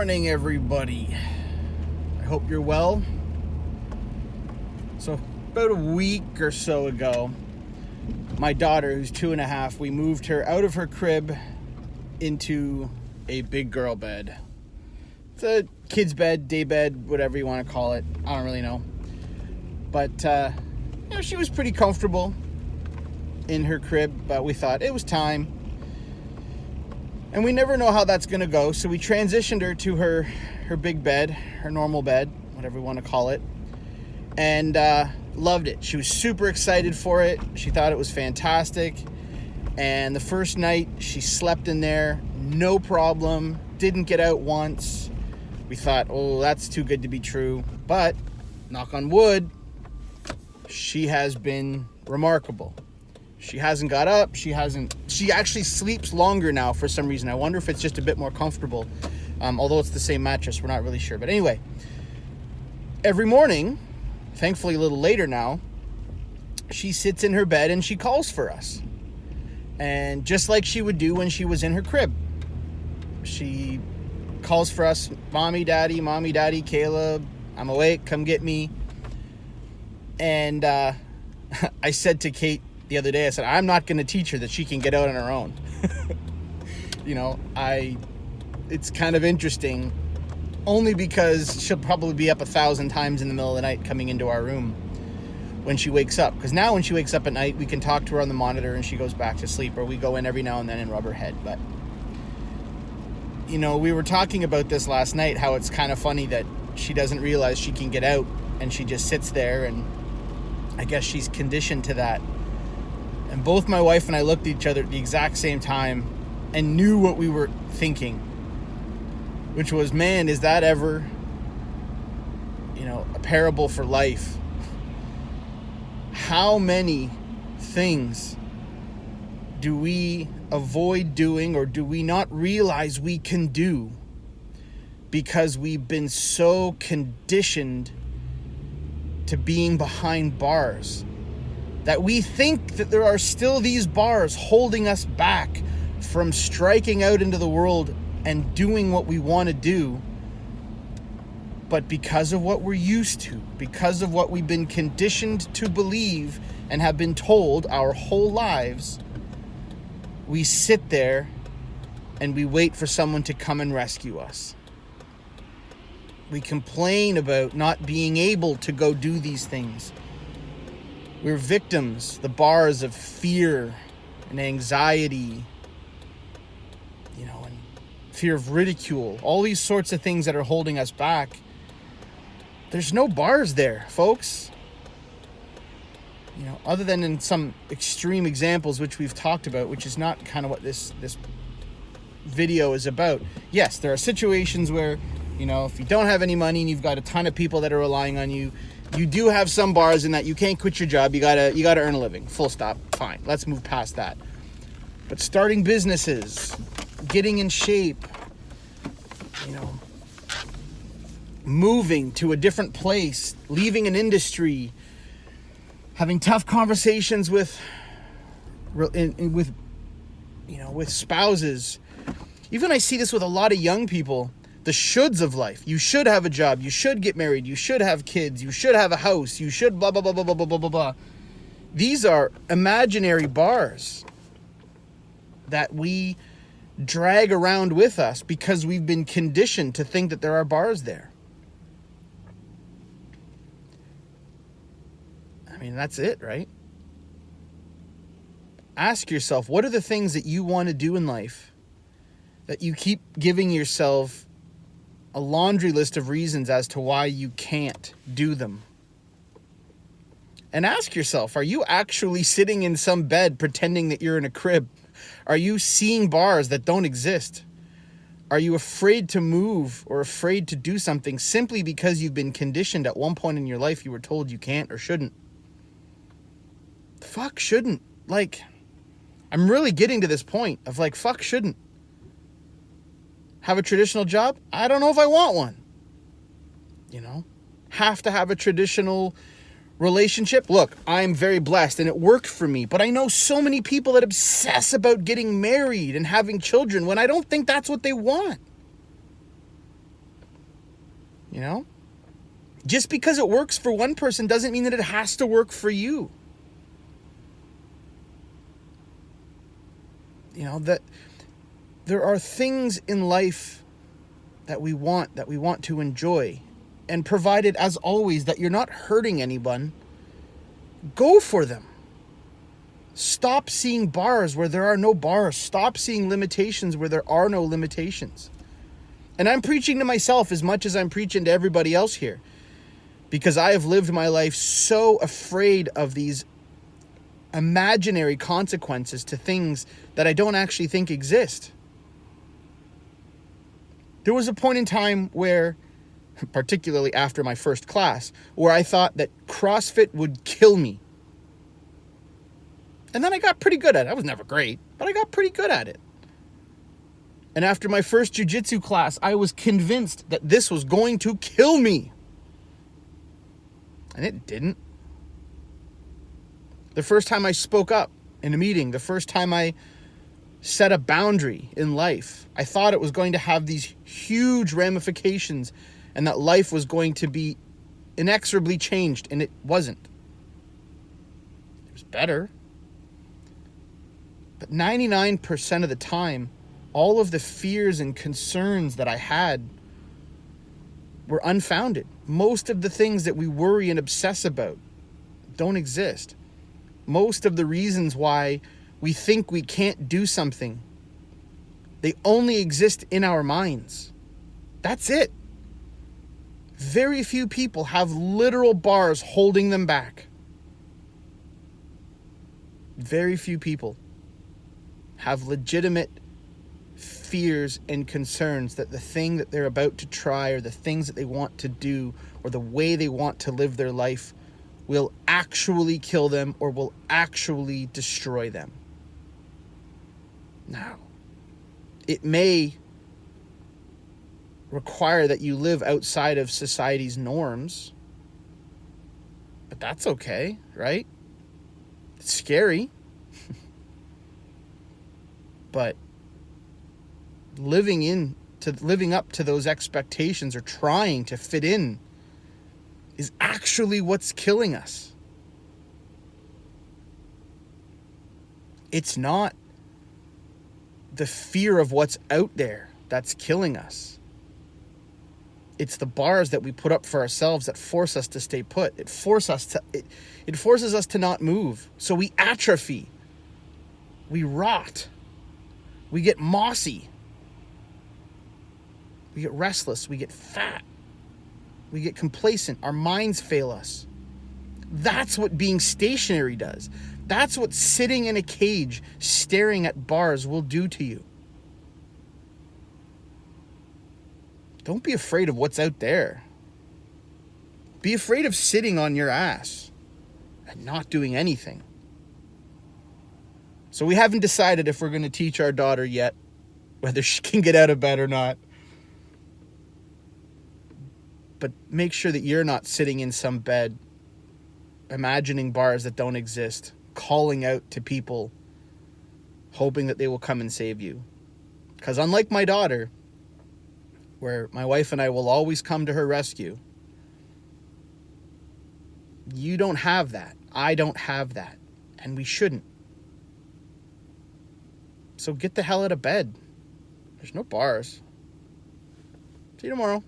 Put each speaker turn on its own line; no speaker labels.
morning, everybody. I hope you're well. So, about a week or so ago, my daughter, who's 2.5, we moved her out of her crib into a big girl bed. It's a kid's bed, day bed, whatever you want to call it. I don't really know. But, she was pretty comfortable in her crib, but we thought it was time. And we never know how that's going to go, so we transitioned her to her big bed, her normal bed, whatever we want to call it, and loved it. She was super excited for it. She thought it was fantastic. And the first night, she slept in there, no problem, didn't get out once. We thought, oh, that's too good to be true. But, knock on wood, she has been remarkable. She hasn't got up. She actually sleeps longer now for some reason. I wonder if it's just a bit more comfortable. Although it's the same mattress, we're not really sure. But anyway, every morning, thankfully a little later now, she sits in her bed and she calls for us. And just like she would do when she was in her crib, she calls for us, mommy, daddy, Caleb, I'm awake, come get me. And I said to Kate the other day, I said, I'm not going to teach her that she can get out on her own. It's kind of interesting, only because she'll probably be up 1,000 times in the middle of the night coming into our room when she wakes up. Because now when she wakes up at night, we can talk to her on the monitor and she goes back to sleep, or we go in every now and then and rub her head. But, we were talking about this last night, how it's kind of funny that she doesn't realize she can get out and she just sits there, and I guess she's conditioned to that. And both my wife and I looked at each other at the exact same time and knew what we were thinking, which was, man, is that ever, a parable for life? How many things do we avoid doing, or do we not realize we can do because we've been so conditioned to being behind bars, that we think that there are still these bars holding us back from striking out into the world and doing what we want to do. But because of what we're used to, because of what we've been conditioned to believe and have been told our whole lives, we sit there and we wait for someone to come and rescue us. We complain about not being able to go do these things. We're victims, the bars of fear and anxiety, and fear of ridicule, all these sorts of things that are holding us back. There's no bars there, folks. Other than in some extreme examples, which we've talked about, which is not kind of what this video is about. Yes, there are situations where, if you don't have any money and you've got a ton of people that are relying on you, you do have some bars in that you can't quit your job. You gotta earn a living. Full stop. Fine. Let's move past that. But starting businesses, getting in shape, moving to a different place, leaving an industry, having tough conversations with spouses. Even I see this with a lot of young people. The shoulds of life. You should have a job. You should get married. You should have kids. You should have a house. You should blah, blah, blah, blah, blah, blah, blah, blah. These are imaginary bars that we drag around with us because we've been conditioned to think that there are bars there. That's it, right? Ask yourself, what are the things that you want to do in life that you keep giving yourself a laundry list of reasons as to why you can't do them? And ask yourself, are you actually sitting in some bed pretending that you're in a crib? Are you seeing bars that don't exist? Are you afraid to move or afraid to do something simply because you've been conditioned at one point in your life you were told you can't or shouldn't? Fuck shouldn't. I'm really getting to this point of fuck shouldn't. Have a traditional job? I don't know if I want one. Have to have a traditional relationship? Look, I'm very blessed and it worked for me, but I know so many people that obsess about getting married and having children when I don't think that's what they want. You know? Just because it works for one person doesn't mean that it has to work for you. You know, that there are things in life that we want to enjoy. And provided, as always, that you're not hurting anyone, go for them. Stop seeing bars where there are no bars. Stop seeing limitations where there are no limitations. And I'm preaching to myself as much as I'm preaching to everybody else here, because I have lived my life so afraid of these imaginary consequences to things that I don't actually think exist. There was a point in time where, particularly after my first class, where I thought that CrossFit would kill me. And then I got pretty good at it. I was never great, but I got pretty good at it. And after my first jiu-jitsu class, I was convinced that this was going to kill me. And it didn't. The first time I spoke up in a meeting, the first time I set a boundary in life, I thought it was going to have these huge ramifications and that life was going to be inexorably changed, and it wasn't. It was better. But 99% of the time, all of the fears and concerns that I had were unfounded. Most of the things that we worry and obsess about don't exist. Most of the reasons why we think we can't do something, they only exist in our minds. That's it. Very few people have literal bars holding them back. Very few people have legitimate fears and concerns that the thing that they're about to try, or the things that they want to do, or the way they want to live their life will actually kill them or will actually destroy them. Now, it may require that you live outside of society's norms, but that's okay, right? It's scary. But living up to those expectations, or trying to fit in, is actually what's killing us. It's not the fear of what's out there that's killing us. It's the bars that we put up for ourselves that force us to stay put. It forces us to not move. So we atrophy. We rot. We get mossy. We get restless. We get fat. We get complacent. Our minds fail us. That's what being stationary does. That's what sitting in a cage staring at bars will do to you. Don't be afraid of what's out there. Be afraid of sitting on your ass and not doing anything. So we haven't decided if we're going to teach our daughter yet whether she can get out of bed or not. But make sure that you're not sitting in some bed imagining bars that don't exist, calling out to people, hoping that they will come and save you. Because unlike my daughter, where my wife and I will always come to her rescue, you don't have that. I don't have that. And we shouldn't. So get the hell out of bed. There's no bars. See you tomorrow.